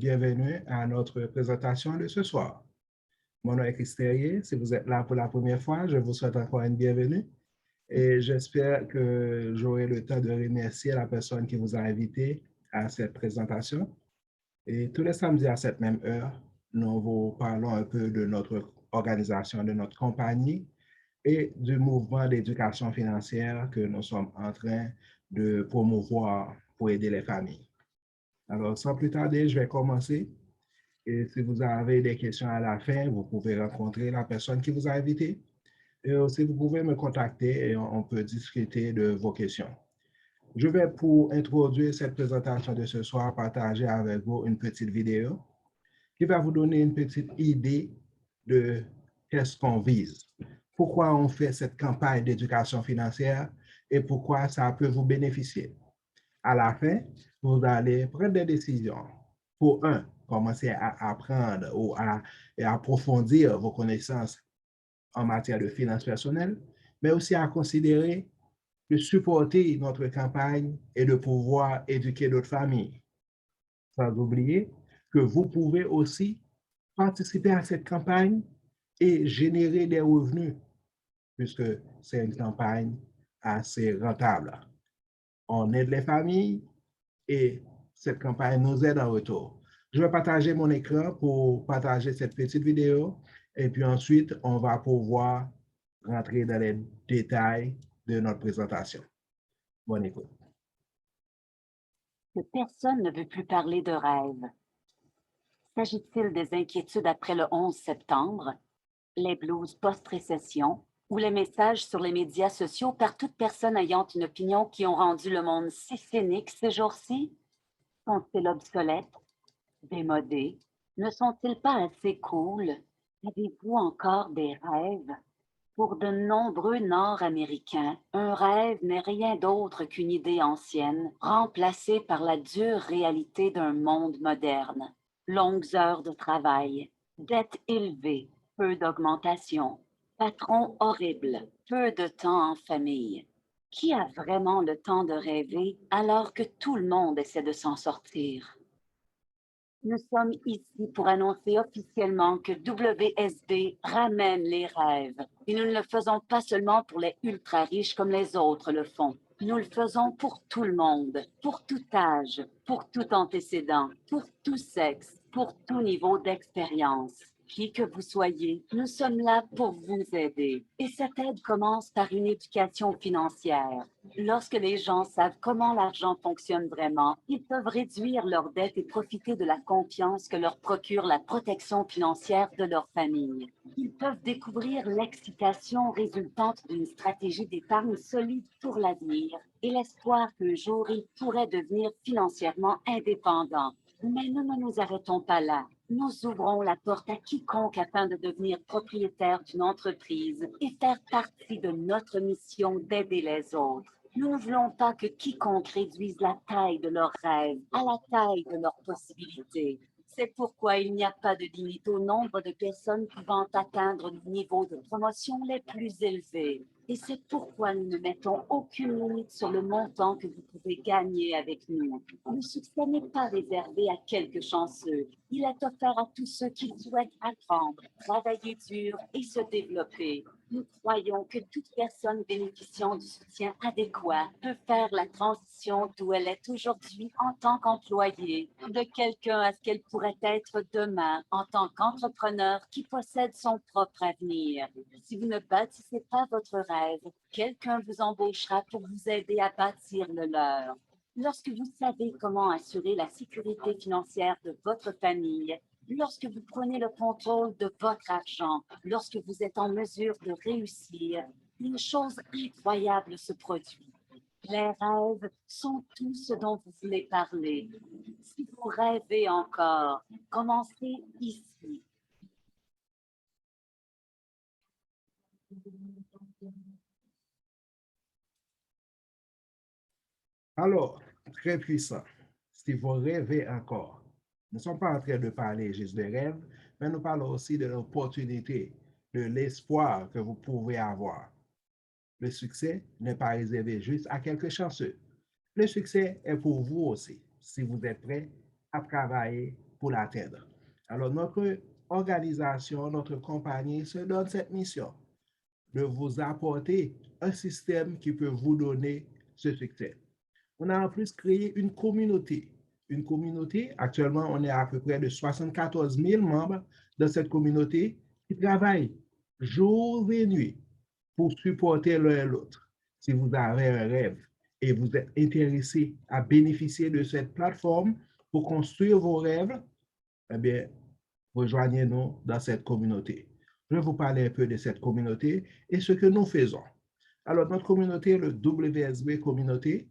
bienvenue à notre présentation de ce soir. Mon nom est Chris Terrier. Si vous êtes là pour la première fois, je vous souhaite encore une bienvenue et j'espère que j'aurai le temps de remercier la personne qui vous a invité à cette présentation. Et tous les samedis à cette même heure, nous vous parlons un peu de notre organisation, de notre compagnie et du mouvement d'éducation financière que nous sommes en train de promouvoir pour aider les familles. Alors, sans plus tarder, je vais commencer. Et si vous avez des questions à la fin, vous pouvez rencontrer la personne qui vous a invité. Et aussi, vous pouvez me contacter et on peut discuter de vos questions. Je vais, pour introduire cette présentation de ce soir, partager avec vous une petite vidéo qui va vous donner une petite idée de qu'est-ce qu'on vise, pourquoi on fait cette campagne d'éducation financière et pourquoi ça peut vous bénéficier. À la fin, vous allez prendre des décisions pour, commencer à apprendre ou à approfondir vos connaissances en matière de finances personnelles, mais aussi à considérer de supporter notre campagne et de pouvoir éduquer notre famille. Sans oublier que vous pouvez aussi participer à cette campagne et générer des revenus, puisque c'est une campagne assez rentable. On aide les familles et cette campagne nous aide en retour. Je vais partager mon écran pour partager cette petite vidéo et puis ensuite, on va pouvoir rentrer dans les détails de notre présentation. Bonne écoute. Que personne ne veut plus parler de rêve. S'agit-il des inquiétudes après le 11 septembre, les blues post-récession ou les messages sur les médias sociaux par toute personne ayant une opinion qui ont rendu le monde si cynique ces jours-ci? Sont-ils obsolètes, démodés? Ne sont-ils pas assez cool? Avez-vous encore des rêves? Pour de nombreux Nord-Américains, un rêve n'est rien d'autre qu'une idée ancienne, remplacée par la dure réalité d'un monde moderne. Longues heures de travail, dettes élevées, peu d'augmentation, patron horrible, peu de temps en famille. Qui a vraiment le temps de rêver alors que tout le monde essaie de s'en sortir? Nous sommes ici pour annoncer officiellement que WSB ramène les rêves. Et nous ne le faisons pas seulement pour les ultra-riches comme les autres le font. Nous le faisons pour tout le monde, pour tout âge, pour tout antécédent, pour tout sexe, pour tout niveau d'expérience. Qui que vous soyez, nous sommes là pour vous aider. Et cette aide commence par une éducation financière. Lorsque les gens savent comment l'argent fonctionne vraiment, ils peuvent réduire leurs dettes et profiter de la confiance que leur procure la protection financière de leur famille. Ils peuvent découvrir l'excitation résultante d'une stratégie d'épargne solide pour l'avenir et l'espoir qu'un jour ils pourraient devenir financièrement indépendants. Mais nous ne nous arrêtons pas là. Nous ouvrons la porte à quiconque afin de devenir propriétaire d'une entreprise et faire partie de notre mission d'aider les autres. Nous ne voulons pas que quiconque réduise la taille de leurs rêves à la taille de leurs possibilités. C'est pourquoi il n'y a pas de limite au nombre de personnes pouvant atteindre le niveau de promotion les plus élevés. Et c'est pourquoi nous ne mettons aucune limite sur le montant que vous pouvez gagner avec nous. Le succès n'est pas réservé à quelques chanceux. Il est offert à tous ceux qui souhaitent apprendre, travailler dur et se développer. Nous croyons que toute personne bénéficiant du soutien adéquat peut faire la transition d'où elle est aujourd'hui en tant qu'employée, de quelqu'un à ce qu'elle pourrait être demain en tant qu'entrepreneur qui possède son propre avenir. Si vous ne bâtissez pas votre rêve, quelqu'un vous embauchera pour vous aider à bâtir le leur. Lorsque vous savez comment assurer la sécurité financière de votre famille, lorsque vous prenez le contrôle de votre argent, lorsque vous êtes en mesure de réussir, une chose incroyable se produit. Les rêves sont tout ce dont vous voulez parler. Si vous rêvez encore, commencez ici. Alors, très puissant. Si vous rêvez encore, nous ne sommes pas en train de parler juste de rêves, mais nous parlons aussi de l'opportunité, de l'espoir que vous pouvez avoir. Le succès n'est pas réservé juste à quelques chanceux. Le succès est pour vous aussi, si vous êtes prêt à travailler pour l'atteindre. Alors, notre organisation, notre compagnie se donne cette mission de vous apporter un système qui peut vous donner ce succès. On a en plus créé une communauté. Une communauté, actuellement, on est à peu près de 74 000 membres de cette communauté qui travaillent jour et nuit pour supporter l'un et l'autre. Si vous avez un rêve et vous êtes intéressé à bénéficier de cette plateforme pour construire vos rêves, eh bien, rejoignez-nous dans cette communauté. Je vais vous parler un peu de cette communauté et ce que nous faisons. Alors, notre communauté, le WSB Communauté,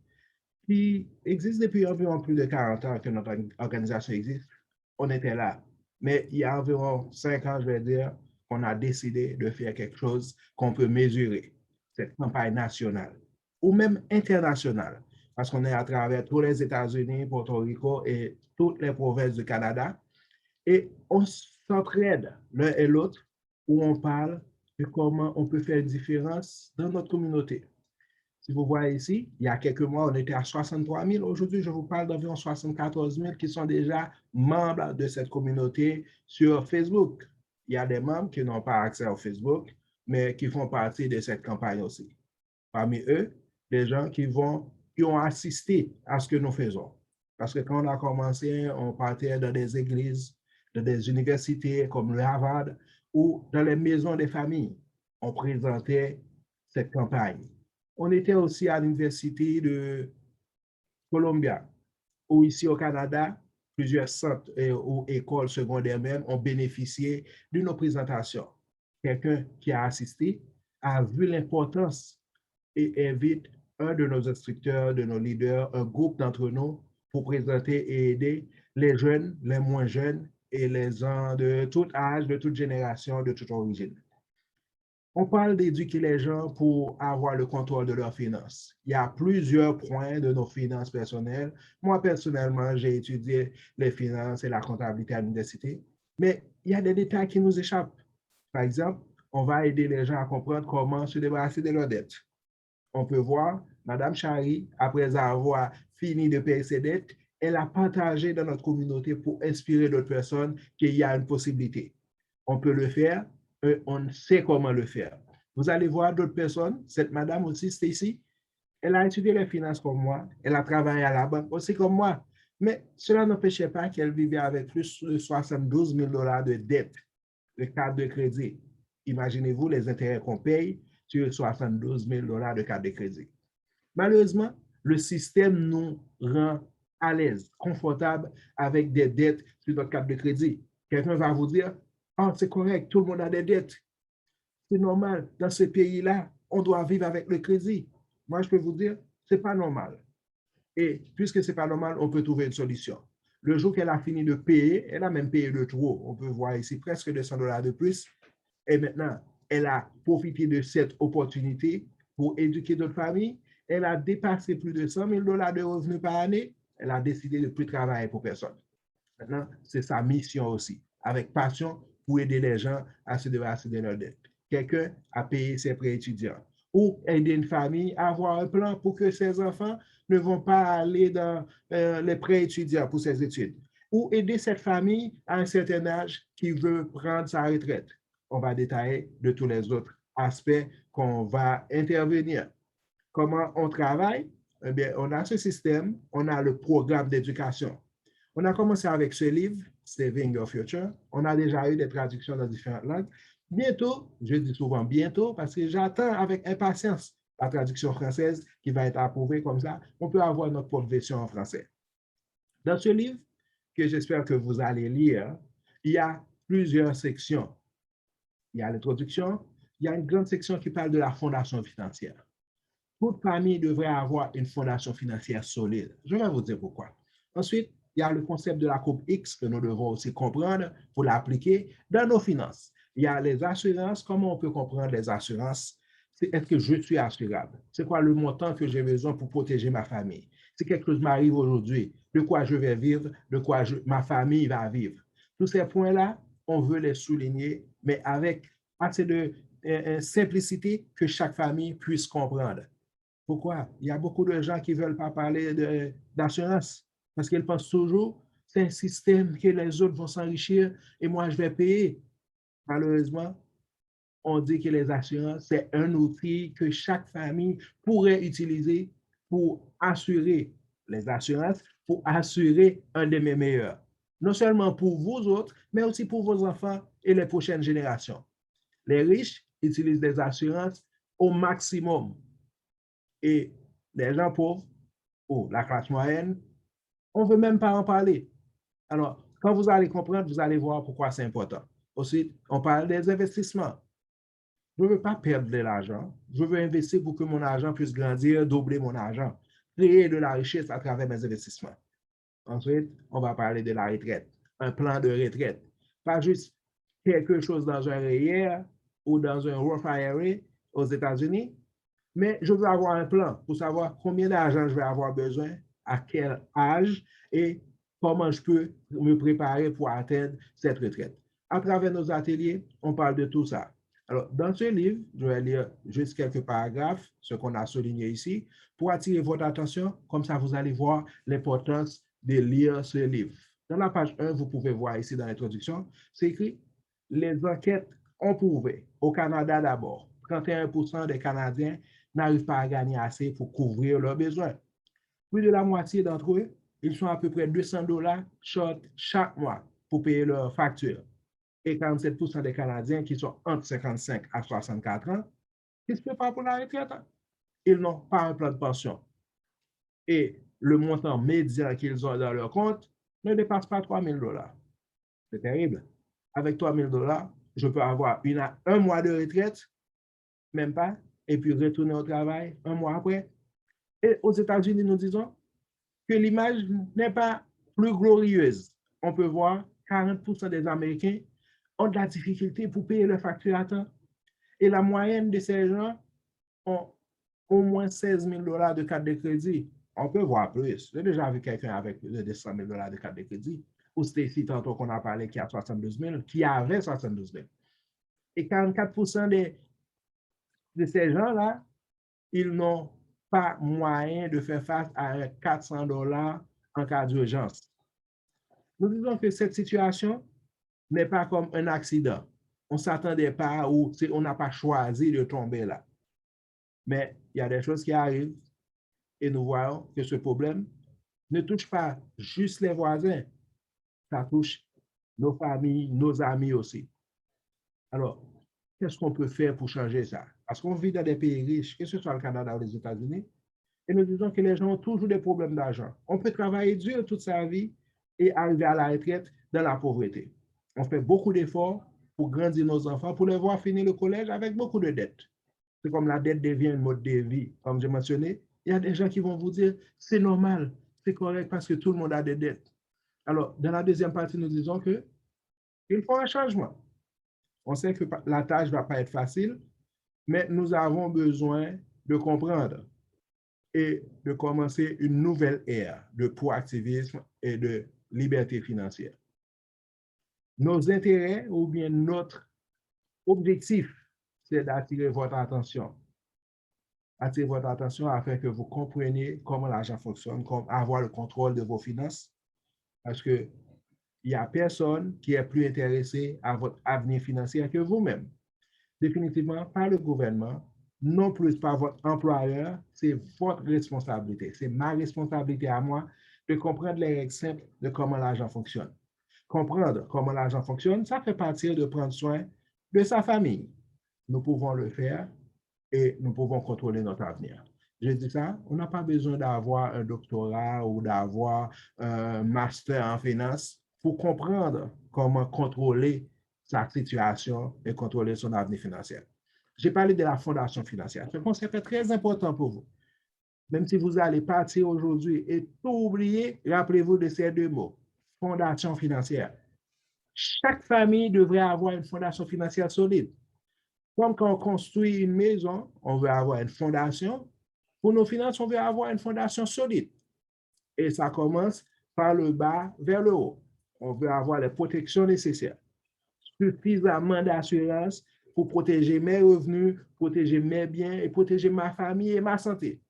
qui existe depuis environ plus de 40 ans que notre organisation existe, on était là. Mais il y a environ 5 ans, je vais dire, qu'on a décidé de faire quelque chose qu'on peut mesurer, cette campagne nationale ou même internationale, parce qu'on est à travers tous les États-Unis, Porto Rico et toutes les provinces du Canada, et on s'entraide l'un et l'autre où on parle de comment on peut faire une différence dans notre communauté. Si vous voyez ici, il y a quelques mois, on était à 63 000. Aujourd'hui, je vous parle d'environ 74 000 qui sont déjà membres de cette communauté sur Facebook. Il y a des membres qui n'ont pas accès au Facebook, mais qui font partie de cette campagne aussi. Parmi eux, des gens qui ont assisté à ce que nous faisons. Parce que quand on a commencé, on partait dans des églises, dans des universités comme le Harvard ou dans les maisons des familles. On présentait cette campagne. On était aussi à l'université de Columbia, où ici au Canada, plusieurs centres ou écoles secondaires même ont bénéficié de nos présentations. Quelqu'un qui a assisté a vu l'importance et invite un de nos instructeurs, de nos leaders, un groupe d'entre nous pour présenter et aider les jeunes, les moins jeunes et les gens de tout âge, de toute génération, de toute origine. On parle d'éduquer les gens pour avoir le contrôle de leurs finances. Il y a plusieurs points de nos finances personnelles. Moi, personnellement, j'ai étudié les finances et la comptabilité à l'université, mais il y a des détails qui nous échappent. Par exemple, on va aider les gens à comprendre comment se débarrasser de leurs dettes. On peut voir, Madame Chari, après avoir fini de payer ses dettes, elle a partagé dans notre communauté pour inspirer d'autres personnes qu'il y a une possibilité. On peut le faire, on sait comment le faire. Vous allez voir d'autres personnes, cette madame aussi, Stacy, elle a étudié les finances comme moi, elle a travaillé à la banque aussi comme moi, mais cela n'empêchait pas qu'elle vivait avec plus de 72 000 $ de dettes, de carte de crédit. Imaginez-vous les intérêts qu'on paye sur 72 000 $ de carte de crédit. Malheureusement, le système nous rend à l'aise, confortable avec des dettes sur notre carte de crédit. Quelqu'un va vous dire, oh, c'est correct, tout le monde a des dettes. C'est normal, dans ce pays-là, on doit vivre avec le crédit. Moi, je peux vous dire, ce n'est pas normal. Et puisque ce n'est pas normal, on peut trouver une solution. Le jour qu'elle a fini de payer, elle a même payé de trop. On peut voir ici presque 200 $ de plus. Et maintenant, elle a profité de cette opportunité pour éduquer d'autres familles. Elle a dépassé plus de 100 000 $ de revenus par année. Elle a décidé de ne plus travailler pour personne. Maintenant, c'est sa mission aussi, avec passion pour aider les gens à se débarrasser de leurs dettes. Quelqu'un a payé ses prêts étudiants ou aider une famille à avoir un plan pour que ses enfants ne vont pas aller dans les prêts étudiants pour ses études ou aider cette famille à un certain âge qui veut prendre sa retraite. On va détailler de tous les autres aspects qu'on va intervenir. Comment on travaille? Eh bien, on a ce système, on a le programme d'éducation. On a commencé avec ce livre, Saving Your Future. On a déjà eu des traductions dans différentes langues. Bientôt, je dis souvent bientôt, parce que j'attends avec impatience la traduction française qui va être approuvée comme ça. On peut avoir notre propre version en français. Dans ce livre, que j'espère que vous allez lire, il y a plusieurs sections. Il y a l'introduction, il y a une grande section qui parle de la fondation financière. Toute famille devrait avoir une fondation financière solide. Je vais vous dire pourquoi. Ensuite, il y a le concept de la courbe X que nous devons aussi comprendre pour l'appliquer dans nos finances. Il y a les assurances. Comment on peut comprendre les assurances? Est-ce que je suis assurable? C'est quoi le montant que j'ai besoin pour protéger ma famille? Si quelque chose m'arrive aujourd'hui, de quoi je vais vivre, de quoi ma famille va vivre. Tous ces points-là, on veut les souligner, mais avec assez de simplicité que chaque famille puisse comprendre. Pourquoi? Il y a beaucoup de gens qui ne veulent pas parler d'assurance parce qu'ils pensent toujours c'est un système que les autres vont s'enrichir et moi, je vais payer. Malheureusement, on dit que les assurances, c'est un outil que chaque famille pourrait utiliser pour assurer les assurances, pour assurer un des meilleurs. Non seulement pour vous autres, mais aussi pour vos enfants et les prochaines générations. Les riches utilisent des assurances au maximum. Et les gens pauvres ou la classe moyenne, on ne veut même pas en parler. Alors, quand vous allez comprendre, vous allez voir pourquoi c'est important. Ensuite, on parle des investissements. Je ne veux pas perdre de l'argent. Je veux investir pour que mon argent puisse grandir, doubler mon argent, créer de la richesse à travers mes investissements. Ensuite, on va parler de la retraite, un plan de retraite. Pas juste quelque chose dans un REER ou dans un Roth IRA aux États-Unis, mais je veux avoir un plan pour savoir combien d'argent je vais avoir besoin, à quel âge et comment je peux me préparer pour atteindre cette retraite. À travers nos ateliers, on parle de tout ça. Alors, dans ce livre, je vais lire juste quelques paragraphes, ce qu'on a souligné ici, pour attirer votre attention. Comme ça, vous allez voir l'importance de lire ce livre. Dans la page 1, vous pouvez voir ici dans l'introduction, c'est écrit « Les enquêtes ont prouvé, au Canada d'abord, 31% des Canadiens n'arrivent pas à gagner assez pour couvrir leurs besoins. Plus de la moitié d'entre eux, ils sont à peu près $200 short chaque mois pour payer leurs factures. Et 47% des Canadiens qui sont entre 55 à 64 ans, qui se préparent pour la retraite, ils n'ont pas un plan de pension. Et le montant médian qu'ils ont dans leur compte ne dépasse pas $3,000. C'est terrible. Avec $3,000, je peux avoir un mois de retraite, même pas, et puis retourner au travail un mois après. Et aux États-Unis, nous disons que l'image n'est pas plus glorieuse. On peut voir 40% des Américains ont de la difficulté pour payer leurs factures à temps. Et la moyenne de ces gens ont au moins $16,000 de carte de crédit. On peut voir plus. J'ai déjà vu quelqu'un avec plus de $100,000 de carte de crédit. Ou Stacy, tantôt qu'on a parlé, qui a 72,000, qui avait 72,000. Et 44% de ces gens-là, ils n'ont pas moyen de faire face à $400 en cas d'urgence. Nous disons que cette situation n'est pas comme un accident. On ne s'attendait pas ou on n'a pas choisi de tomber là. Mais il y a des choses qui arrivent et nous voyons que ce problème ne touche pas juste les voisins, ça touche nos familles, nos amis aussi. Alors, qu'est-ce qu'on peut faire pour changer ça? Parce qu'on vit dans des pays riches, que ce soit le Canada ou les États-Unis, et nous disons que les gens ont toujours des problèmes d'argent. On peut travailler dur toute sa vie et arriver à la retraite dans la pauvreté. On fait beaucoup d'efforts pour grandir nos enfants, pour les voir finir le collège avec beaucoup de dettes. C'est comme la dette devient un mode de vie. Comme j'ai mentionné, il y a des gens qui vont vous dire, c'est normal, c'est correct parce que tout le monde a des dettes. Alors, dans la deuxième partie, nous disons qu'il faut un changement. On sait que la tâche ne va pas être facile, mais nous avons besoin de comprendre et de commencer une nouvelle ère de proactivisme et de liberté financière. Nos intérêts ou bien notre objectif, c'est d'attirer votre attention. Attirer votre attention afin que vous compreniez comment l'argent fonctionne, comment avoir le contrôle de vos finances, parce qu'il n'y a personne qui est plus intéressé à votre avenir financier que vous-même. Définitivement, pas le gouvernement, non plus par votre employeur, c'est votre responsabilité. C'est ma responsabilité à moi de comprendre les règles simples de comment l'argent fonctionne. Comprendre comment l'argent fonctionne, ça fait partie de prendre soin de sa famille. Nous pouvons le faire et nous pouvons contrôler notre avenir. Je dis ça, on n'a pas besoin d'avoir un doctorat ou d'avoir un master en finance pour comprendre comment contrôler sa situation et contrôler son avenir financier. J'ai parlé de la fondation financière. Ce concept est très important pour vous. Même si vous allez partir aujourd'hui et tout oublier, rappelez-vous de ces deux mots, fondation financière. Chaque famille devrait avoir une fondation financière solide. Comme quand on construit une maison, on veut avoir une fondation. Pour nos finances, on veut avoir une fondation solide. Et ça commence par le bas vers le haut. On veut avoir les protections nécessaires. Suffisamment d'assurance pour protéger mes revenus, protéger mes biens et protéger ma famille et ma santé.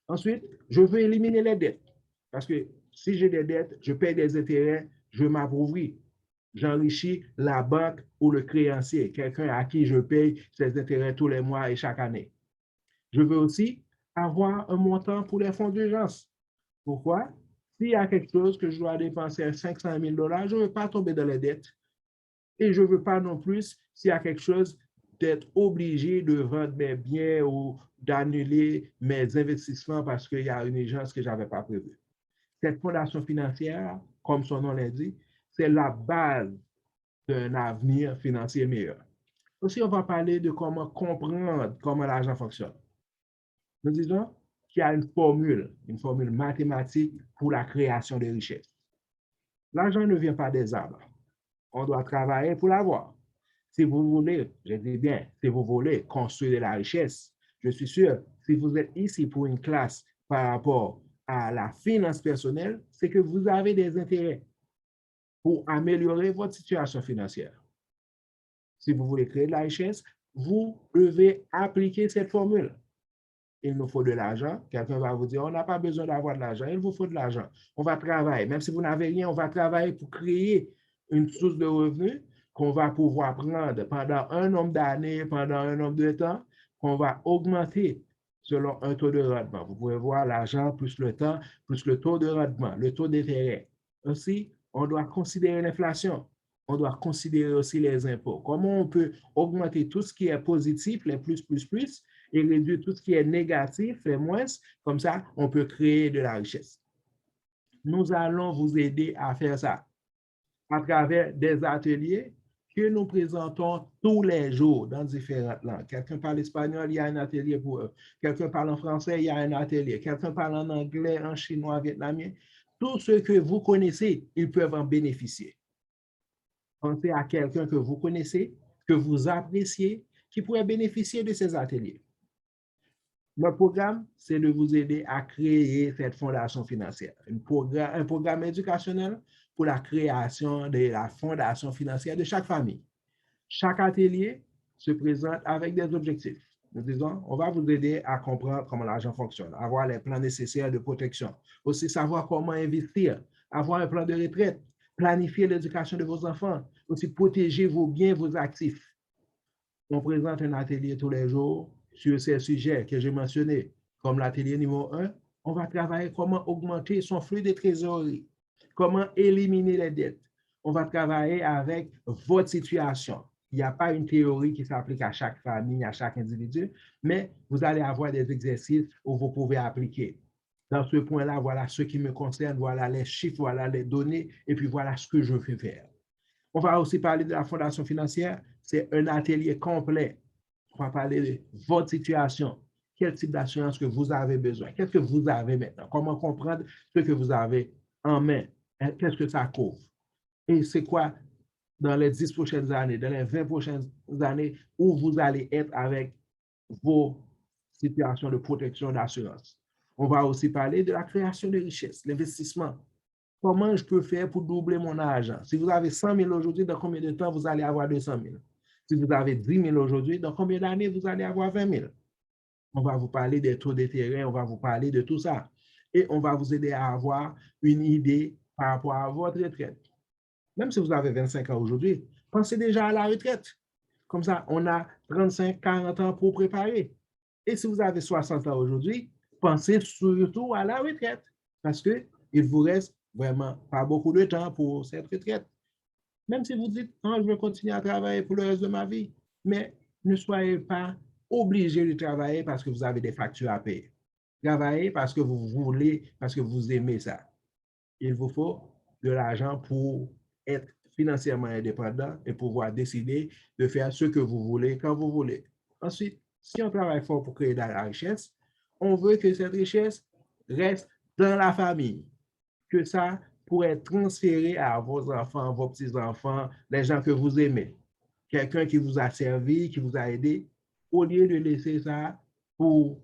Ensuite, je veux éliminer les dettes. Parce que Si j'ai des dettes, je paye des intérêts, je m'appauvris. J'enrichis la banque ou le créancier, quelqu'un à qui je paye ses intérêts tous les mois et chaque année. Je veux aussi avoir un montant pour les fonds d'urgence. Pourquoi? S'il y a quelque chose que je dois dépenser 500 000 $, je ne veux pas tomber dans les dettes. Et je ne veux pas non plus, s'il y a quelque chose, d'être obligé de vendre mes biens ou d'annuler mes investissements parce qu'il y a une urgence que je n'avais pas prévue. Cette fondation financière, comme son nom l'indique, c'est la base d'un avenir financier meilleur. Aussi, on va parler de comment comprendre comment l'argent fonctionne. Nous disons qu'il y a une formule mathématique pour la création de richesses. L'argent ne vient pas des arbres. On doit travailler pour l'avoir. Si vous voulez, je dis bien, si vous voulez construire de la richesse, je suis sûr, si vous êtes ici pour une classe par rapport à la finance personnelle, c'est que vous avez des intérêts pour améliorer votre situation financière. Si vous voulez créer de la richesse, vous devez appliquer cette formule. Il nous faut de l'argent. Quelqu'un va vous dire, on n'a pas besoin d'avoir de l'argent, il vous faut de l'argent. On va travailler. Même si vous n'avez rien, on va travailler pour créer une source de revenus qu'on va pouvoir prendre pendant un nombre d'années, pendant un nombre de temps, qu'on va augmenter selon un taux de rendement. Vous pouvez voir l'argent plus le temps, plus le taux de rendement, le taux d'intérêt. Aussi, on doit considérer l'inflation. On doit considérer aussi les impôts. Comment on peut augmenter tout ce qui est positif, les plus, et réduire tout ce qui est négatif, les moins. Comme ça, on peut créer de la richesse. Nous allons vous aider à faire ça à travers des ateliers que nous présentons tous les jours dans différentes langues. Quelqu'un parle espagnol, il y a un atelier pour eux. Quelqu'un parle en français, il y a un atelier. Quelqu'un parle en anglais, en chinois, vietnamien. Tous ceux que vous connaissez, ils peuvent en bénéficier. Pensez à quelqu'un que vous connaissez, que vous appréciez, qui pourrait bénéficier de ces ateliers. Notre programme, c'est de vous aider à créer cette fondation financière, un programme éducationnel pour la création de la fondation financière de chaque famille. Chaque atelier se présente avec des objectifs. Nous disons, on va vous aider à comprendre comment l'argent fonctionne, avoir les plans nécessaires de protection, aussi savoir comment investir, avoir un plan de retraite, planifier l'éducation de vos enfants, aussi protéger vos biens, vos actifs. On présente un atelier tous les jours sur ces sujets que j'ai mentionnés, comme l'atelier numéro 1, on va travailler comment augmenter son flux de trésorerie, comment éliminer les dettes. On va travailler avec votre situation. Il n'y a pas une théorie qui s'applique à chaque famille, à chaque individu, mais vous allez avoir des exercices où vous pouvez appliquer. Dans ce point-là, voilà ce qui me concerne, voilà les chiffres, voilà les données, et puis voilà ce que je fais faire. On va aussi parler de la fondation financière. C'est un atelier complet. On va parler de votre situation. Quel type d'assurance que vous avez besoin? Qu'est-ce que vous avez maintenant? Comment comprendre ce que vous avez en main? Qu'est-ce que ça couvre? Et c'est quoi dans les 10 prochaines années, dans les 20 prochaines années, où vous allez être avec vos situations de protection d'assurance? On va aussi parler de la création de richesses, l'investissement. Comment je peux faire pour doubler mon argent? Si vous avez 100 000 aujourd'hui, dans combien de temps vous allez avoir 200 000? Si vous avez 10 000 aujourd'hui, dans combien d'années vous allez avoir 20 000? On va vous parler des taux d'intérêt, on va vous parler de tout ça. Et on va vous aider à avoir une idée par rapport à votre retraite. Même si vous avez 25 ans aujourd'hui, pensez déjà à la retraite. Comme ça, on a 35, 40 ans pour préparer. Et si vous avez 60 ans aujourd'hui, pensez surtout à la retraite. Parce qu'il vous reste vraiment pas beaucoup de temps pour cette retraite. Même si vous dites, non, je veux continuer à travailler pour le reste de ma vie, mais ne soyez pas obligé de travailler parce que vous avez des factures à payer. Travaillez parce que vous voulez, parce que vous aimez ça. Il vous faut de l'argent pour être financièrement indépendant et pouvoir décider de faire ce que vous voulez quand vous voulez. Ensuite, si on travaille fort pour créer de la richesse, on veut que cette richesse reste dans la famille, que ça pourrait être transféré à vos enfants, vos petits-enfants, les gens que vous aimez. Quelqu'un qui vous a servi, qui vous a aidé, au lieu de laisser ça pour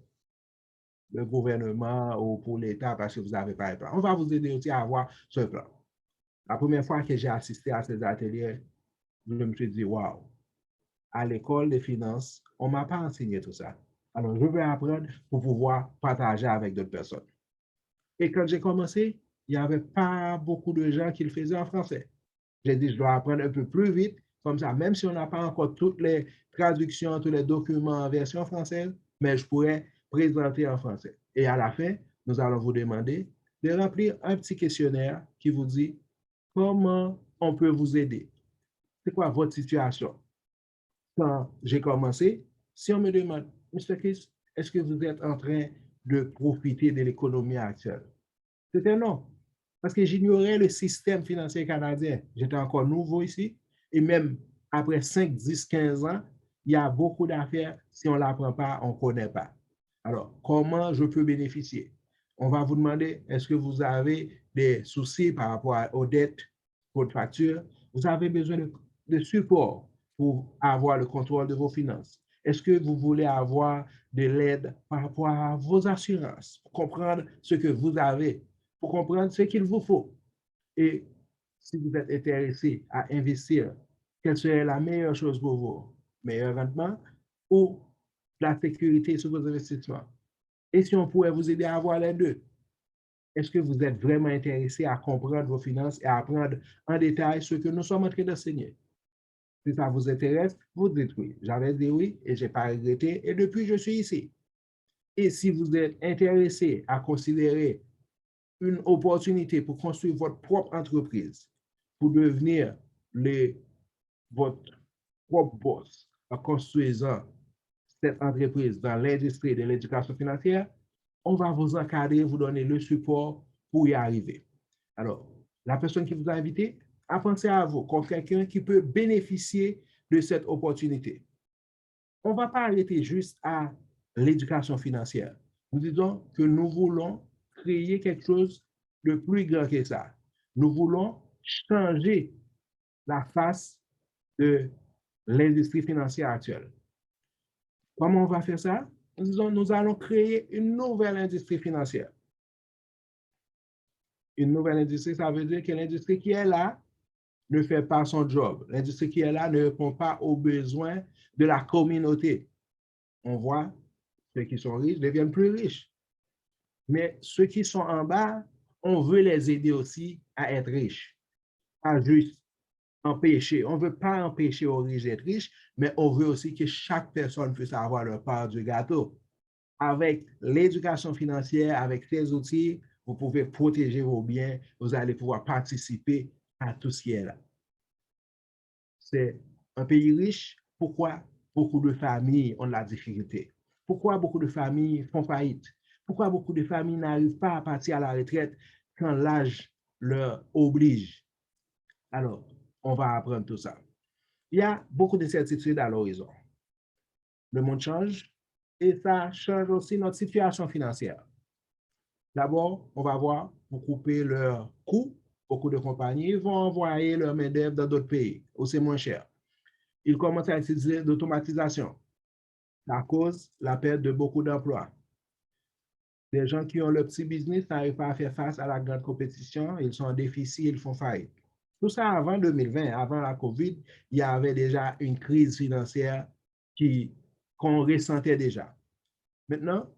le gouvernement ou pour l'État parce que vous n'avez pas le plan. On va vous aider aussi à avoir ce plan. La première fois que j'ai assisté à ces ateliers, je me suis dit, waouh, à l'école des finances, on ne m'a pas enseigné tout ça. Alors, je vais apprendre pour pouvoir partager avec d'autres personnes. Et quand j'ai commencé, il n'y avait pas beaucoup de gens qui le faisaient en français. J'ai dit, je dois apprendre un peu plus vite, comme ça, même si on n'a pas encore toutes les traductions, tous les documents en version française, mais je pourrais présenter en français. Et à la fin, nous allons vous demander de remplir un petit questionnaire qui vous dit comment on peut vous aider. C'est quoi votre situation? Quand j'ai commencé, si on me demande, Mr. Chris, est-ce que vous êtes en train de profiter de l'économie actuelle? C'était non. Parce que j'ignorais le système financier canadien. J'étais encore nouveau ici. Et même après 5, 10, 15 ans, il y a beaucoup d'affaires. Si on ne l'apprend pas, on ne connaît pas. Alors, comment je peux bénéficier? On va vous demander, est-ce que vous avez des soucis par rapport aux dettes, aux factures? Vous avez besoin de support pour avoir le contrôle de vos finances. Est-ce que vous voulez avoir de l'aide par rapport à vos assurances, pour comprendre ce que vous avez, pour comprendre ce qu'il vous faut? Et si vous êtes intéressé à investir, quelle serait la meilleure chose pour vous? Meilleur rendement ou la sécurité sur vos investissements? Et si on pourrait vous aider à avoir les deux? Est-ce que vous êtes vraiment intéressé à comprendre vos finances et à apprendre en détail ce que nous sommes en train d'enseigner? Si ça vous intéresse, vous dites oui. J'avais dit oui et je n'ai pas regretté et depuis, je suis ici. Et si vous êtes intéressé à considérer une opportunité pour construire votre propre entreprise, pour devenir votre propre boss en construisant cette entreprise dans l'industrie de l'éducation financière, on va vous encadrer, vous donner le support pour y arriver. Alors, la personne qui vous a invité a pensé à vous comme quelqu'un qui peut bénéficier de cette opportunité. On ne va pas arrêter juste à l'éducation financière. Nous disons que nous voulons créer quelque chose de plus grand que ça. Nous voulons changer la face de l'industrie financière actuelle. Comment on va faire ça? Nous allons créer une nouvelle industrie financière. Une nouvelle industrie, ça veut dire que l'industrie qui est là ne fait pas son job. L'industrie qui est là ne répond pas aux besoins de la communauté. On voit ceux qui sont riches deviennent plus riches. Mais ceux qui sont en bas, on veut les aider aussi à être riches. Pas juste empêcher. On ne veut pas empêcher aux riches d'être riches, mais on veut aussi que chaque personne puisse avoir leur part du gâteau. Avec l'éducation financière, avec ces outils, vous pouvez protéger vos biens, vous allez pouvoir participer à tout ce qui est là. C'est un pays riche. Pourquoi beaucoup de familles ont de la difficulté? Pourquoi beaucoup de familles font faillite? Pourquoi beaucoup de familles n'arrivent pas à partir à la retraite quand l'âge leur oblige? Alors, on va apprendre tout ça. Il y a beaucoup d'incertitudes à l'horizon. Le monde change et ça change aussi notre situation financière. D'abord, on va voir, pour couper leurs coûts, beaucoup de compagnies vont envoyer leur main-d'œuvre dans d'autres pays où c'est moins cher. Ils commencent à utiliser l'automatisation. La cause, la perte de beaucoup d'emplois. Des gens qui ont leur petit business n'arrivent pas à faire face à la grande compétition, ils sont en déficit, ils font faillite. Tout ça avant 2020, avant la COVID, il y avait déjà une crise financière qu'on ressentait déjà. Maintenant,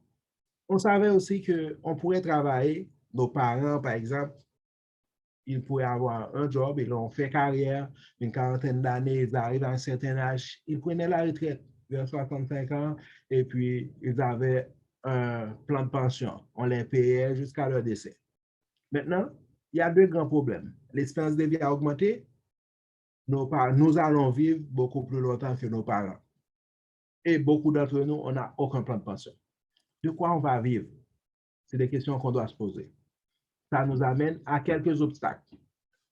on savait aussi qu'on pourrait travailler, nos parents, par exemple, ils pourraient avoir un job, ils ont fait carrière, une quarantaine d'années, ils arrivent à un certain âge, ils prenaient la retraite vers 65 ans, et puis ils avaient un plan de pension. On les payait jusqu'à leur décès. Maintenant, il y a deux grands problèmes. L'espérance de vie a augmenté. Nous allons vivre beaucoup plus longtemps que nos parents. Et beaucoup d'entre nous, on n'a aucun plan de pension. De quoi on va vivre? C'est des questions qu'on doit se poser. Ça nous amène à quelques obstacles.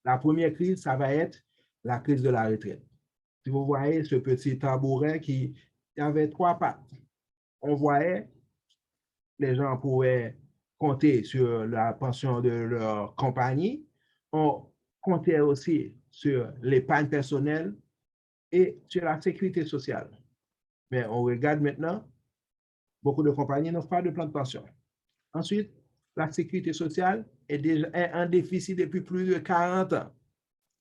La première crise, ça va être la crise de la retraite. Si vous voyez ce petit tabouret qui avait 3 pattes, on voyait les gens pouvaient compter sur la pension de leur compagnie, on comptait aussi sur l'épargne personnelle et sur la sécurité sociale. Mais on regarde maintenant, beaucoup de compagnies n'ont pas de plan de pension. Ensuite, la sécurité sociale est déjà en déficit depuis plus de 40 ans.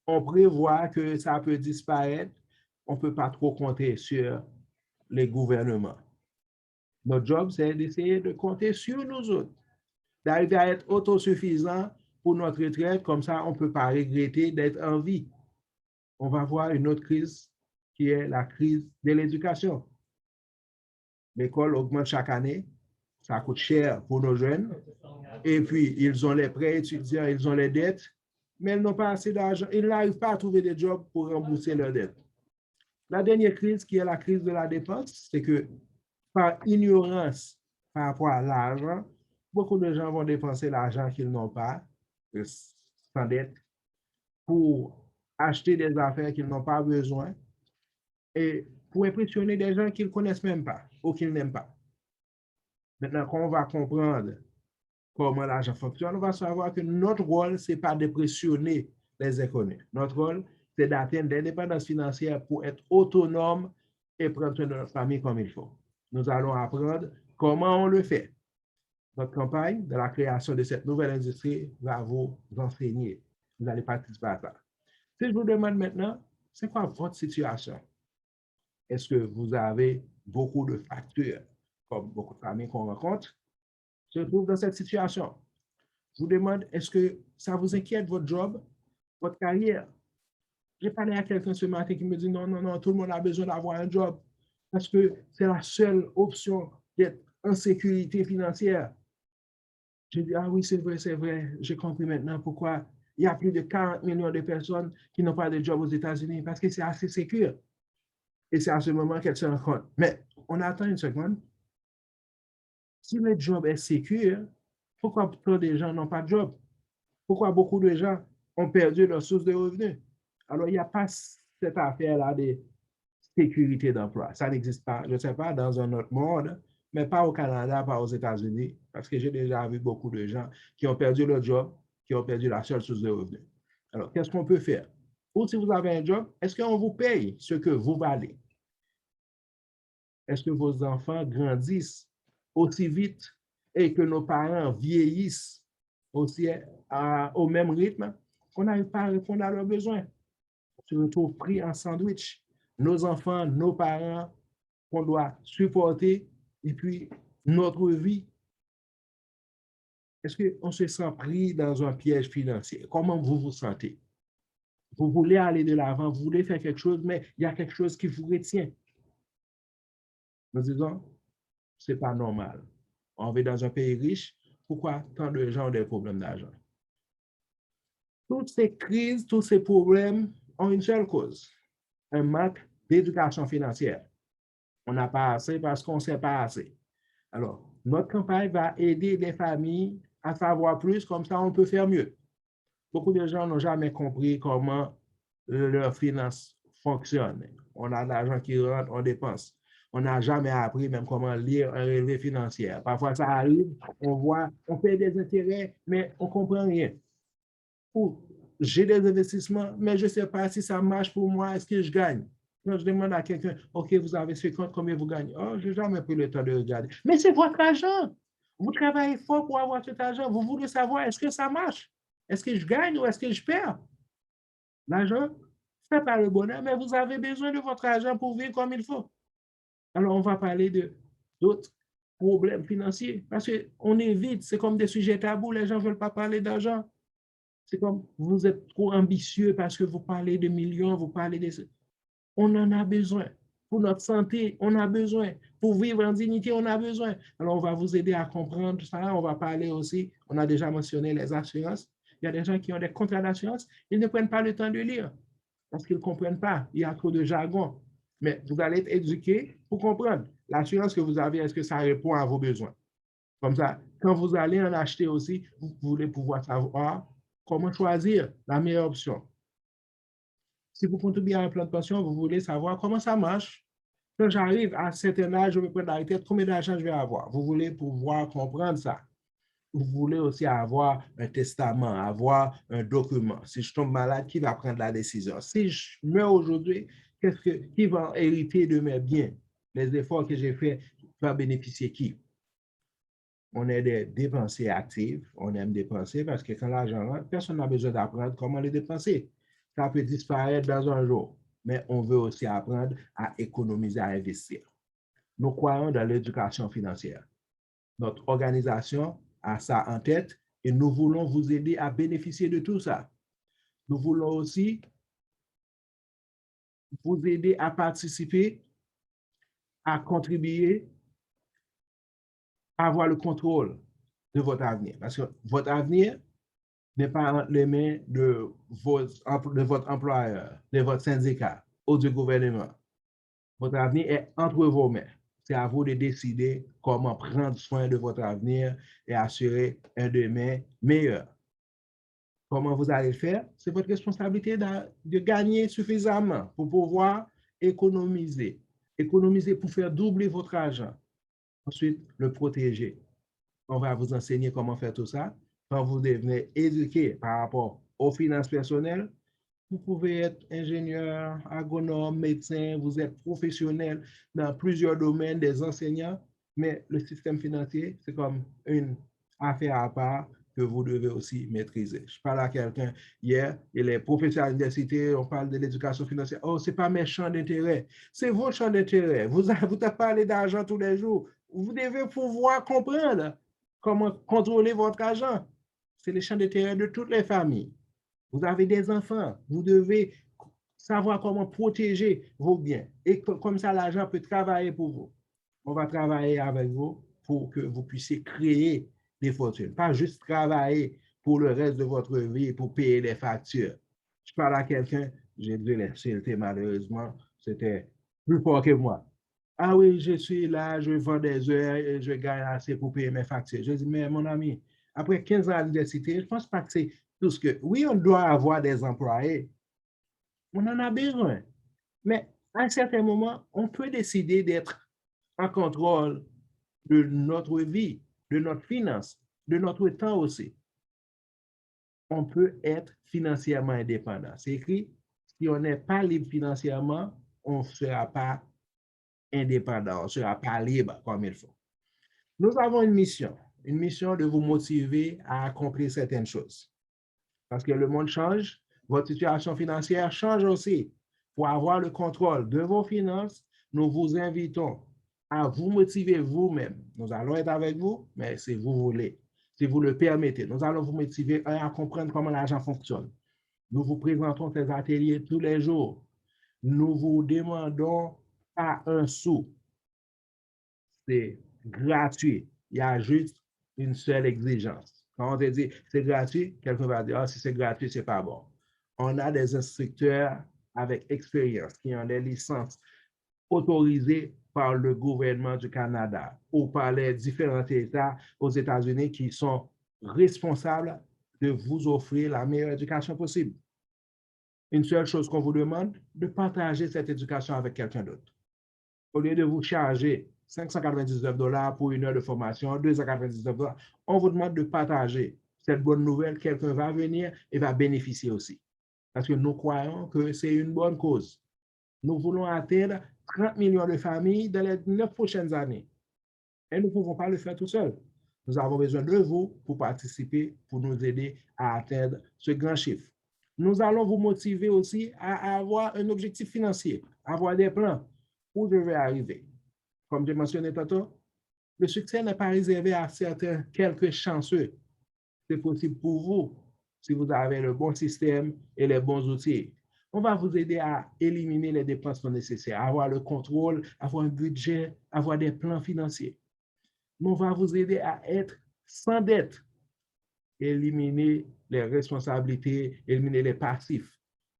On prévoit que ça peut disparaître. On ne peut pas trop compter sur les gouvernements. Notre job, c'est d'essayer de compter sur nous autres, d'arriver à être autosuffisants pour notre retraite, comme ça, on ne peut pas regretter d'être en vie. On va voir une autre crise qui est la crise de l'éducation. L'école augmente chaque année, ça coûte cher pour nos jeunes, et puis ils ont les prêts étudiants, ils ont les dettes, mais ils n'ont pas assez d'argent, ils n'arrivent pas à trouver des jobs pour rembourser leurs dettes. La dernière crise, qui est la crise de la dépense, c'est que par ignorance par rapport à l'argent, beaucoup de gens vont dépenser l'argent qu'ils n'ont pas, sans dette, pour acheter des affaires qu'ils n'ont pas besoin et pour impressionner des gens qu'ils ne connaissent même pas ou qu'ils n'aiment pas. Maintenant, quand on va comprendre comment l'argent fonctionne, on va savoir que notre rôle, ce n'est pas de pressionner les inconnus. Notre rôle, c'est d'atteindre l'indépendance financière pour être autonome et prendre soin de notre famille comme il faut. Nous allons apprendre comment on le fait. Notre campagne de la création de cette nouvelle industrie va vous enseigner. Vous allez participer à ça. Si je vous demande maintenant, c'est quoi votre situation? Est-ce que vous avez beaucoup de factures, comme beaucoup de familles qu'on rencontre, se trouvent dans cette situation? Je vous demande, est-ce que ça vous inquiète votre job, votre carrière? J'ai parlé à quelqu'un ce matin qui me dit non, non, non, tout le monde a besoin d'avoir un job parce que c'est la seule option d'être en sécurité financière. J'ai dit, ah oui, c'est vrai, j'ai compris maintenant pourquoi il y a plus de 40 millions de personnes qui n'ont pas de job aux États-Unis parce que c'est assez sécure. Et c'est à ce moment qu'elle se rend compte. Mais on attend une seconde. Si le job est sécure, pourquoi tant de gens n'ont pas de job? Pourquoi beaucoup de gens ont perdu leur source de revenus? Alors, il n'y a pas cette affaire-là de sécurité d'emploi. Ça n'existe pas. Je ne sais pas dans un autre monde, mais pas au Canada, pas aux États-Unis, parce que j'ai déjà vu beaucoup de gens qui ont perdu leur job, qui ont perdu la seule source de revenus. Alors, qu'est-ce qu'on peut faire? Ou si vous avez un job, est-ce qu'on vous paye ce que vous valez? Est-ce que vos enfants grandissent aussi vite et que nos parents vieillissent aussi au même rythme qu'on n'arrive pas à répondre à leurs besoins? On se retrouve pris en sandwich. Nos enfants, nos parents, qu'on doit supporter, et puis notre vie. Est-ce qu'on se sent pris dans un piège financier? Comment vous vous sentez? Vous voulez aller de l'avant, vous voulez faire quelque chose, mais il y a quelque chose qui vous retient. Nous disons, ce n'est pas normal. On vit dans un pays riche, pourquoi tant de gens ont des problèmes d'argent? Toutes ces crises, tous ces problèmes ont une seule cause, un manque d'éducation financière. On n'a pas assez parce qu'on ne sait pas assez. Alors, notre campagne va aider les familles à savoir plus, comme ça on peut faire mieux. Beaucoup de gens n'ont jamais compris comment leurs finances fonctionnent. On a de l'argent qui rentre, on dépense. On n'a jamais appris même comment lire un relevé financier. Parfois, ça arrive, on voit, on paie des intérêts, mais on ne comprend rien. Ou j'ai des investissements, mais je ne sais pas si ça marche pour moi, est-ce que je gagne? Quand je demande à quelqu'un, OK, vous avez ce compte, combien vous gagnez? Oh, je n'ai jamais pris le temps de regarder. Mais c'est votre argent. Vous travaillez fort pour avoir cet argent. Vous voulez savoir, est-ce que ça marche? Est-ce que je gagne ou est-ce que je perds? L'argent, ce n'est pas le bonheur, mais vous avez besoin de votre argent pour vivre comme il faut. Alors, on va parler d'autres problèmes financiers parce qu'on évite, c'est comme des sujets tabous, les gens ne veulent pas parler d'argent. C'est comme vous êtes trop ambitieux parce que vous parlez de millions, vous parlez de... On en a besoin. Pour notre santé, on a besoin. Pour vivre en dignité, on a besoin. Alors, on va vous aider à comprendre ça. On va parler aussi, on a déjà mentionné les assurances. Il y a des gens qui ont des contrats d'assurance, ils ne prennent pas le temps de lire parce qu'ils ne comprennent pas. Il y a trop de jargon. Mais vous allez être éduqués pour comprendre. L'assurance que vous avez, est-ce que ça répond à vos besoins? Comme ça, quand vous allez en acheter aussi, vous voulez pouvoir savoir comment choisir la meilleure option. Si vous contribuez à un plan de pension, vous voulez savoir comment ça marche. Quand j'arrive à un certain âge, je me prends la retraite, combien d'argent je vais avoir? Vous voulez pouvoir comprendre ça. Vous voulez aussi avoir un testament, avoir un document. Si je tombe malade, qui va prendre la décision? Si je meurs aujourd'hui, qui va hériter de mes biens? Les efforts que j'ai faits, va bénéficier qui? On est des dépensiers actifs, on aime dépenser parce que quand l'argent rentre, personne n'a besoin d'apprendre comment le dépenser. Ça peut disparaître dans un jour, mais on veut aussi apprendre à économiser, à investir. Nous croyons dans l'éducation financière. Notre organisation a ça en tête Et nous voulons vous aider à bénéficier de tout ça. Nous voulons aussi vous aider à participer, à contribuer, à avoir le contrôle de votre avenir. Parce que votre avenir n'est pas entre les mains de votre employeur, de votre syndicat ou du gouvernement. Votre avenir est entre vos mains. C'est à vous de décider comment prendre soin de votre avenir et assurer un demain meilleur. Comment vous allez le faire? C'est votre responsabilité de gagner suffisamment pour pouvoir économiser. Économiser pour faire doubler votre argent. Ensuite, le protéger. On va vous enseigner comment faire tout ça. Quand vous devenez éduqué par rapport aux finances personnelles, vous pouvez être ingénieur, agronome, médecin, vous êtes professionnel dans plusieurs domaines, des enseignants, mais le système financier, c'est comme une affaire à part que vous devez aussi maîtriser. Je parle à quelqu'un hier, il est professeur à l'université, on parle de l'éducation financière. Oh, ce n'est pas mes champs d'intérêt, c'est vos champs d'intérêt. Vous parlez d'argent tous les jours. Vous devez pouvoir comprendre comment contrôler votre argent. C'est les champs d'intérêt de toutes les familles. Vous avez des enfants, vous devez savoir comment protéger vos biens. Et comme ça, l'argent peut travailler pour vous. On va travailler avec vous pour que vous puissiez créer des fortunes. Pas juste travailler pour le reste de votre vie, pour payer les factures. Je parle à quelqu'un, j'ai dû l'insulter malheureusement, c'était plus fort que moi. Ah oui, je suis là, je vends des heures et je gagne assez pour payer mes factures. Je dis, mais mon ami, après 15 ans à l'université, je ne pense pas que c'est tout ce que... Oui, on doit avoir des employés, on en a besoin. Mais à un certain moment, on peut décider d'être en contrôle de notre vie, de notre finance, de notre temps aussi. On peut être financièrement indépendant. C'est écrit, si on n'est pas libre financièrement, on ne sera pas indépendant, on ne sera pas libre comme il faut. Nous avons une mission de vous motiver à accomplir certaines choses. Parce que le monde change, votre situation financière change aussi. Pour avoir le contrôle de vos finances, nous vous invitons à vous motiver vous-même. Nous allons être avec vous, mais si vous voulez, si vous le permettez, nous allons vous motiver à comprendre comment l'argent fonctionne. Nous vous présentons ces ateliers tous les jours. Nous vous demandons pas un sou. C'est gratuit. Il y a juste une seule exigence. Quand on te dit c'est gratuit, quelqu'un va dire, ah, si c'est gratuit, c'est pas bon. On a des instructeurs avec expérience qui ont des licences autorisées par le gouvernement du Canada ou par les différents États aux États-Unis qui sont responsables de vous offrir la meilleure éducation possible. Une seule chose qu'on vous demande, de partager cette éducation avec quelqu'un d'autre. Au lieu de vous charger 599 $ pour une heure de formation, 299 $, on vous demande de partager cette bonne nouvelle. Quelqu'un va venir et va bénéficier aussi. Parce que nous croyons que c'est une bonne cause. Nous voulons atteindre 30 millions de familles dans les 9 prochaines années. Et nous ne pouvons pas le faire tout seul. Nous avons besoin de vous pour participer, pour nous aider à atteindre ce grand chiffre. Nous allons vous motiver aussi à avoir un objectif financier, avoir des plans. Où je vais arriver. Comme j'ai mentionné tantôt, le succès n'est pas réservé à certains quelques chanceux. C'est possible pour vous si vous avez le bon système et les bons outils. On va vous aider à éliminer les dépenses non nécessaires, à avoir le contrôle, avoir un budget, avoir des plans financiers. On va vous aider à être sans dette, éliminer les responsabilités, éliminer les passifs.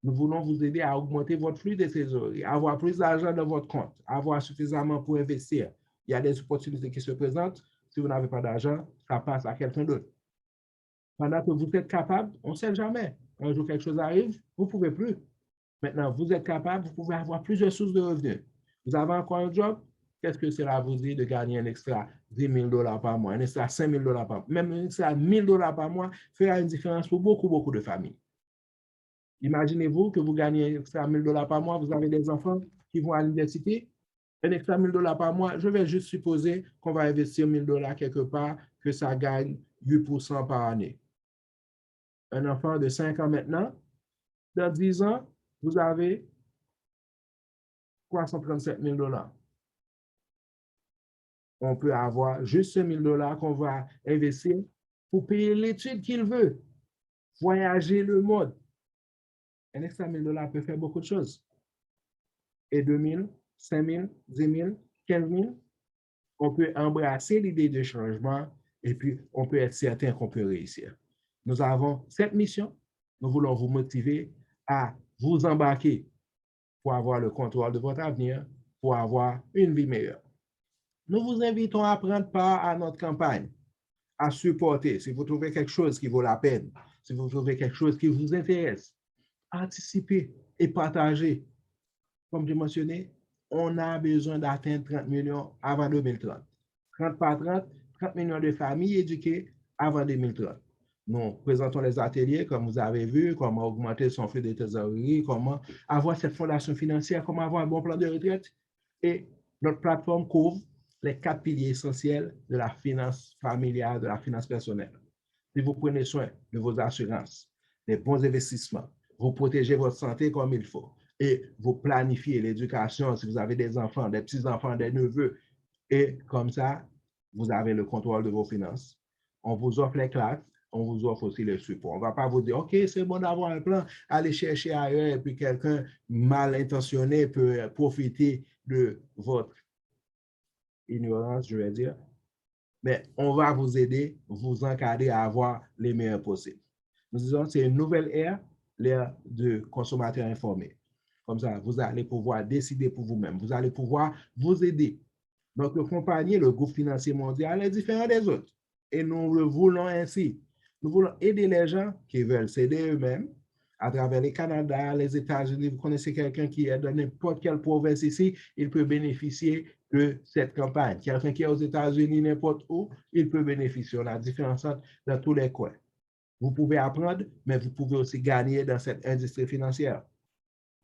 Nous voulons vous aider à augmenter votre flux de trésorerie, avoir plus d'argent dans votre compte, avoir suffisamment pour investir. Il y a des opportunités qui se présentent. Si vous n'avez pas d'argent, ça passe à quelqu'un d'autre. Pendant que vous êtes capable, on ne sait jamais. Un jour, quelque chose arrive, vous ne pouvez plus. Maintenant, vous êtes capable, vous pouvez avoir plusieurs sources de revenus. Vous avez encore un job, qu'est-ce que cela vous dit de gagner un extra 10 000 $ par mois, un extra 5 000 $ par mois, même un extra 1 000 $ par mois fera une différence pour beaucoup, beaucoup de familles. Imaginez-vous que vous gagnez un extra 1 000 $ par mois, vous avez des enfants qui vont à l'université, un extra 1 000 $ par mois, je vais juste supposer qu'on va investir 1 000 $ quelque part, que ça gagne 8% par année. Un enfant de 5 ans maintenant, dans 10 ans, vous avez 337 000 $. On peut avoir juste 1 000 $ qu'on va investir pour payer l'étude qu'il veut, voyager le monde. Un extra $1000 peut faire beaucoup de choses. Et 2000, 5000, 10 000, 15 000, on peut embrasser l'idée de changement et puis on peut être certain qu'on peut réussir. Nous avons cette mission. Nous voulons vous motiver à vous embarquer pour avoir le contrôle de votre avenir, pour avoir une vie meilleure. Nous vous invitons à prendre part à notre campagne, à supporter. Si vous trouvez quelque chose qui vaut la peine, si vous trouvez quelque chose qui vous intéresse, participez et partagez. Comme j'ai mentionné, on a besoin d'atteindre 30 millions avant 2030. 30 par 30, 30 millions de familles éduquées avant 2030. Nous présentons les ateliers, comme vous avez vu, comment augmenter son flux de trésorerie, comment avoir cette fondation financière, comment avoir un bon plan de retraite. Et notre plateforme couvre les 4 piliers essentiels de la finance familiale, de la finance personnelle. Si vous prenez soin de vos assurances, des bons investissements, vous protégez votre santé comme il faut, et vous planifiez l'éducation si vous avez des enfants, des petits-enfants, des neveux, et comme ça, vous avez le contrôle de vos finances. On vous offre les classes, on vous offre aussi le support. On ne va pas vous dire, OK, c'est bon d'avoir un plan, allez chercher ailleurs, et puis quelqu'un mal intentionné peut profiter de votre ignorance, je vais dire. Mais on va vous aider, vous encadrer à avoir les meilleurs possibles. Nous disons, c'est une nouvelle ère, l'ère de consommateurs informés. Comme ça, vous allez pouvoir décider pour vous-même. Vous allez pouvoir vous aider. Notre compagnie, le groupe financier mondial, est différent des autres. Et nous le voulons ainsi. Nous voulons aider les gens qui veulent s'aider eux-mêmes à travers les Canada, les États-Unis. Vous connaissez quelqu'un qui est dans n'importe quelle province ici, il peut bénéficier de cette campagne. Quelqu'un qui est aux États-Unis, n'importe où, il peut bénéficier. On a différents centres dans tous les coins. Vous pouvez apprendre, mais vous pouvez aussi gagner dans cette industrie financière.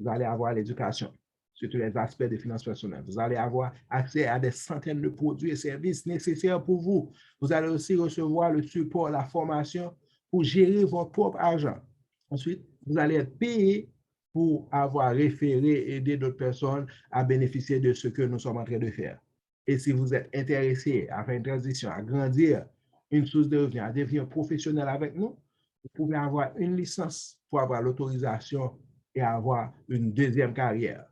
Vous allez avoir l'éducation sur tous les aspects des finances personnelles. Vous allez avoir accès à des centaines de produits et services nécessaires pour vous. Vous allez aussi recevoir le support, la formation pour gérer votre propre argent. Ensuite, vous allez être payé pour avoir référé et aidé d'autres personnes à bénéficier de ce que nous sommes en train de faire. Et si vous êtes intéressé à faire une transition, à grandir une source de revenus, à devenir professionnel avec nous, vous pouvez avoir une licence pour avoir l'autorisation et avoir une deuxième carrière.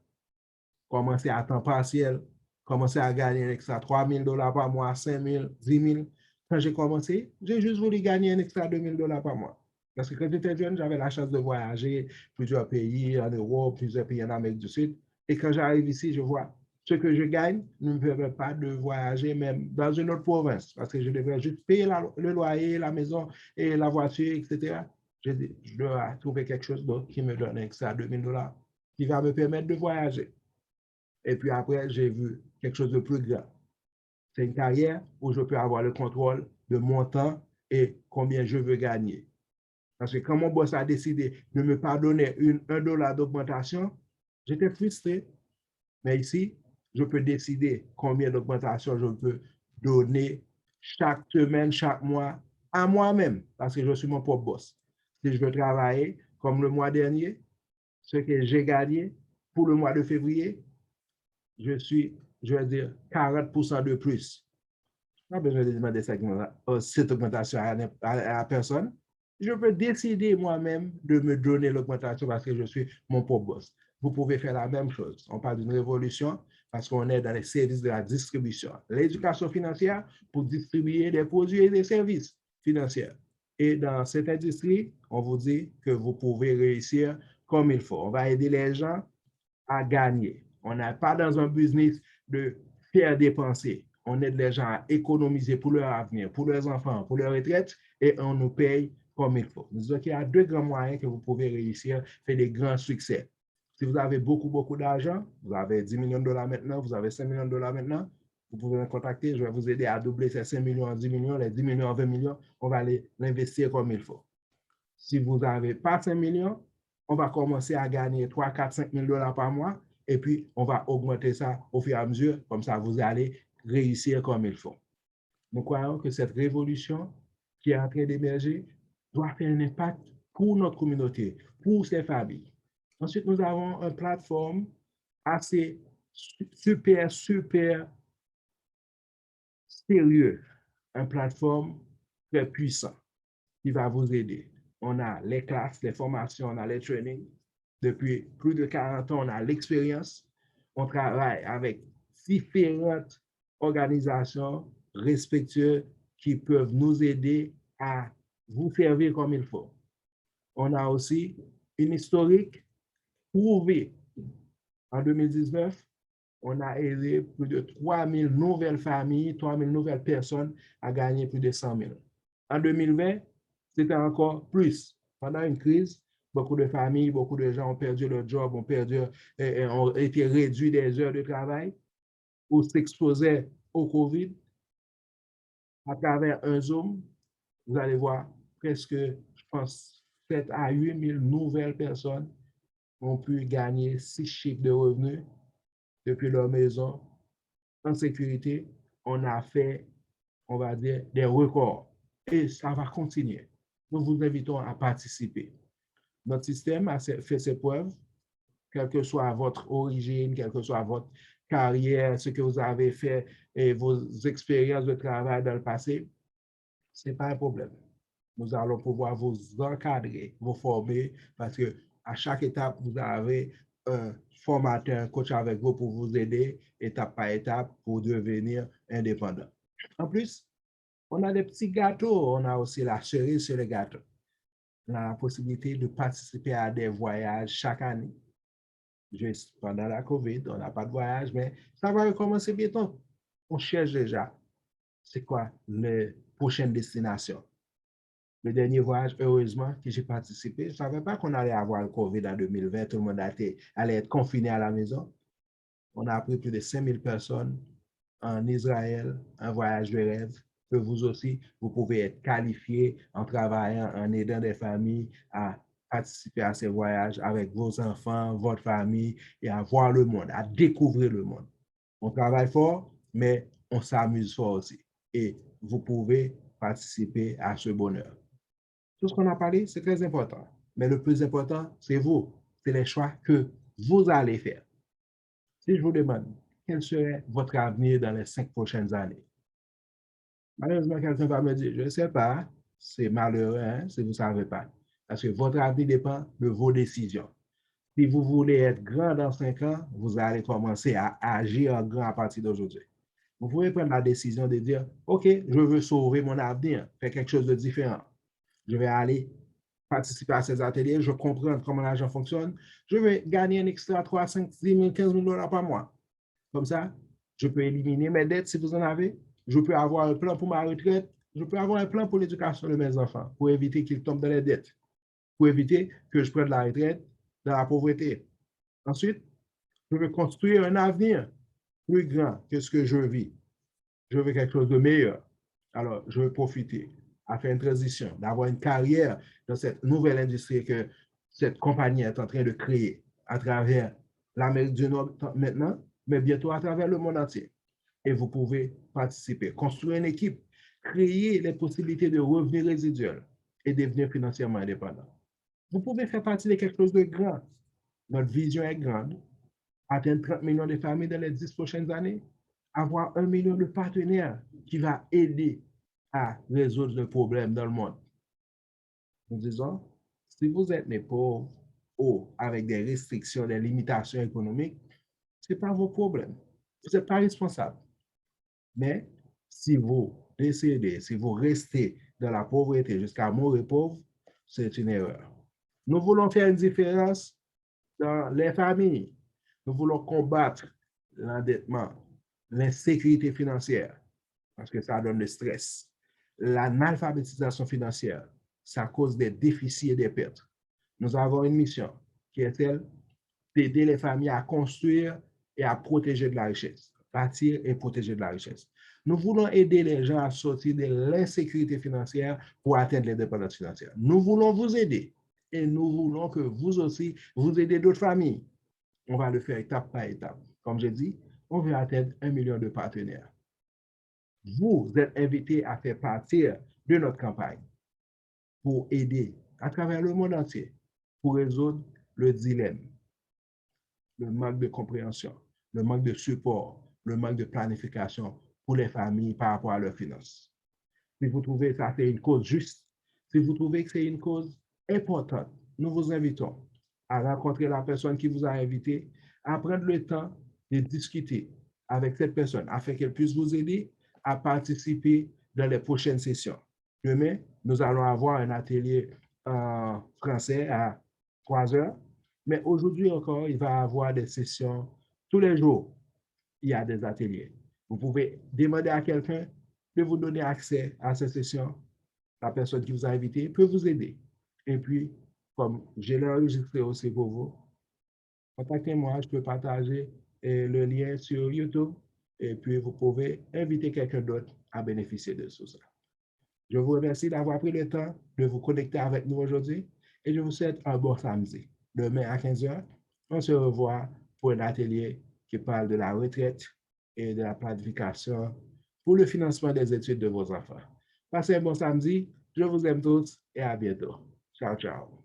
Commencer à temps partiel, commencer à gagner un extra $3 000 par mois, 5 000, 10 000. Quand j'ai commencé, j'ai juste voulu gagner un extra $2 000 par mois. Parce que quand j'étais jeune, j'avais la chance de voyager plusieurs pays en Europe, plusieurs pays en Amérique du Sud. Et quand j'arrive ici, je vois ce que je gagne ne me permet pas de voyager même dans une autre province. Parce que je devrais juste payer le loyer, la maison et la voiture, etc. Je dois trouver quelque chose d'autre qui me donne un extra $2 000 qui va me permettre de voyager. Et puis après, j'ai vu quelque chose de plus grand. C'est une carrière où je peux avoir le contrôle de mon temps et combien je veux gagner. Parce que quand mon boss a décidé de me pardonner $1 d'augmentation, j'étais frustré. Mais ici, je peux décider combien d'augmentation je peux donner chaque semaine, chaque mois, à moi-même, parce que je suis mon propre boss. Si je veux travailler comme le mois dernier, ce que j'ai gagné pour le mois de février, je vais dire, 40% de plus. Je n'ai pas besoin de demander cette augmentation à personne. Je peux décider moi-même de me donner l'augmentation parce que je suis mon propre boss. Vous pouvez faire la même chose. On parle d'une révolution parce qu'on est dans les services de la distribution. L'éducation financière pour distribuer des produits et des services financiers. Et dans cette industrie, on vous dit que vous pouvez réussir comme il faut. On va aider les gens à gagner. On n'est pas dans un business de faire dépenser. On aide les gens à économiser pour leur avenir, pour leurs enfants, pour leur retraite, et on nous paye comme il faut. Nous disons qu'il y a 2 grands moyens que vous pouvez réussir, faire des grands succès. Si vous avez beaucoup d'argent, vous avez $10 millions maintenant, vous avez $5 millions maintenant, vous pouvez me contacter, je vais vous aider à doubler ces 5 millions en 10 millions, les 10 millions en 20 millions, on va l'investir comme il faut. Si vous n'avez pas 5 millions, on va commencer à gagner 3, 4, 5 000 $ par mois et puis on va augmenter ça au fur et à mesure, comme ça vous allez réussir comme il faut. Nous croyons que cette révolution qui est en train d'émerger doit faire un impact pour notre communauté, pour ses familles. Ensuite, nous avons une plateforme assez super sérieux, une plateforme très puissante. qui va vous aider. On a les classes, les formations, on a les trainings. Depuis plus de 40 ans, on a l'expérience. On travaille avec différentes organisations respectueuses qui peuvent nous aider à vous servir comme il faut. On a aussi une historique prouvée. En 2019, on a aidé plus de 3000 nouvelles familles, 3000 nouvelles personnes à gagner plus de 100 000. En 2020, c'était encore plus. Pendant une crise, beaucoup de familles, beaucoup de gens ont perdu leur job, ont été réduits des heures de travail ou s'exposaient au COVID. À travers un Zoom, vous allez voir presque, je pense, 7 à 8 000 nouvelles personnes ont pu gagner 6 chiffres de revenus depuis leur maison en sécurité. On a fait, on va dire, des records et ça va continuer. Nous vous invitons à participer. Notre système a fait ses preuves, quelle que soit votre origine, quelle que soit votre carrière, ce que vous avez fait et vos expériences de travail dans le passé, ce n'est pas un problème. Nous allons pouvoir vous encadrer, vous former, parce que à chaque étape, vous avez un formateur, un coach avec vous pour vous aider, étape par étape, pour devenir indépendant. En plus, on a des petits gâteaux, on a aussi la cerise sur le gâteau. On a la possibilité de participer à des voyages chaque année. Juste pendant la COVID, on n'a pas de voyage, mais ça va recommencer bientôt. On cherche déjà, c'est quoi les prochaines destinations. Le dernier voyage, heureusement, que j'ai participé, je ne savais pas qu'on allait avoir le COVID en 2020, tout le monde allait être confiné à la maison. On a appris plus de 5000 personnes en Israël, un voyage de rêve, que vous aussi, vous pouvez être qualifié en travaillant, en aidant des familles à participer à ces voyages avec vos enfants, votre famille, et à voir le monde, à découvrir le monde. On travaille fort, mais on s'amuse fort aussi. Et vous pouvez participer à ce bonheur. Tout ce qu'on a parlé, c'est très important. Mais le plus important, c'est vous. C'est les choix que vous allez faire. Si je vous demande quel serait votre avenir dans les 5 prochaines années, malheureusement, quelqu'un va me dire, je ne sais pas, c'est malheureux hein, si vous ne savez pas. Parce que votre avenir dépend de vos décisions. Si vous voulez être grand dans 5 ans, vous allez commencer à agir en grand à partir d'aujourd'hui. Vous pouvez prendre la décision de dire, OK, je veux sauver mon avenir, faire quelque chose de différent. Je vais aller participer à ces ateliers, je comprends comment l'argent fonctionne, je vais gagner un extra 3, 5, 10 000, 15 000 dollars par mois. Comme ça, je peux éliminer mes dettes si vous en avez, je peux avoir un plan pour ma retraite, je peux avoir un plan pour l'éducation de mes enfants, pour éviter qu'ils tombent dans les dettes, pour éviter que je prenne la retraite dans la pauvreté. Ensuite, je veux construire un avenir plus grand que ce que je vis. Je veux quelque chose de meilleur. Alors, je veux profiter à faire une transition, d'avoir une carrière dans cette nouvelle industrie que cette compagnie est en train de créer à travers l'Amérique du Nord maintenant, mais bientôt à travers le monde entier. Et vous pouvez participer, construire une équipe, créer les possibilités de revenus résiduels et devenir financièrement indépendant. Vous pouvez faire partie de quelque chose de grand. Notre vision est grande. Atteindre 30 millions de familles dans les 10 prochaines années, avoir 1 million de partenaires qui va aider à résoudre le problème dans le monde. Nous disons, si vous êtes des pauvres ou avec des restrictions, des limitations économiques, ce n'est pas vos problèmes. Vous n'êtes pas responsable. Mais si vous décédez, si vous restez dans la pauvreté jusqu'à mourir pauvre, c'est une erreur. Nous voulons faire une différence dans les familles. Nous voulons combattre l'endettement, l'insécurité financière, parce que ça donne le stress. L'analphabétisation financière, ça cause des déficits et des pertes. Nous avons une mission qui est celle d'aider les familles à construire et à protéger de la richesse, bâtir et protéger de la richesse. Nous voulons aider les gens à sortir de l'insécurité financière pour atteindre l'indépendance financière. Nous voulons vous aider et nous voulons que vous aussi, vous aidez d'autres familles. On va le faire étape par étape. Comme je dis, on veut atteindre 1 million de partenaires. Vous êtes invités à faire partie de notre campagne pour aider à travers le monde entier, pour résoudre le dilemme, le manque de compréhension, le manque de support, le manque de planification pour les familles par rapport à leurs finances. Si vous trouvez ça c'est une cause juste, Si vous trouvez que c'est une cause importante, nous vous invitons à rencontrer la personne qui vous a invité, à prendre le temps de discuter avec cette personne afin qu'elle puisse vous aider à participer dans les prochaines sessions. Demain, nous allons avoir un atelier en français à 3 heures, mais aujourd'hui encore, il va y avoir des sessions tous les jours. Il y a des ateliers. Vous pouvez demander à quelqu'un de vous donner accès à ces sessions. La personne qui vous a invité peut vous aider. Et puis, comme je l'ai enregistré aussi pour vous, contactez-moi, je peux partager le lien sur YouTube et puis vous pouvez inviter quelqu'un d'autre à bénéficier de tout ça. Je vous remercie d'avoir pris le temps de vous connecter avec nous aujourd'hui et je vous souhaite un bon samedi. Demain à 15 heures, on se revoit pour un atelier qui parle de la retraite et de la planification pour le financement des études de vos enfants. Passez un bon samedi, je vous aime tous et à bientôt. Ciao, ciao.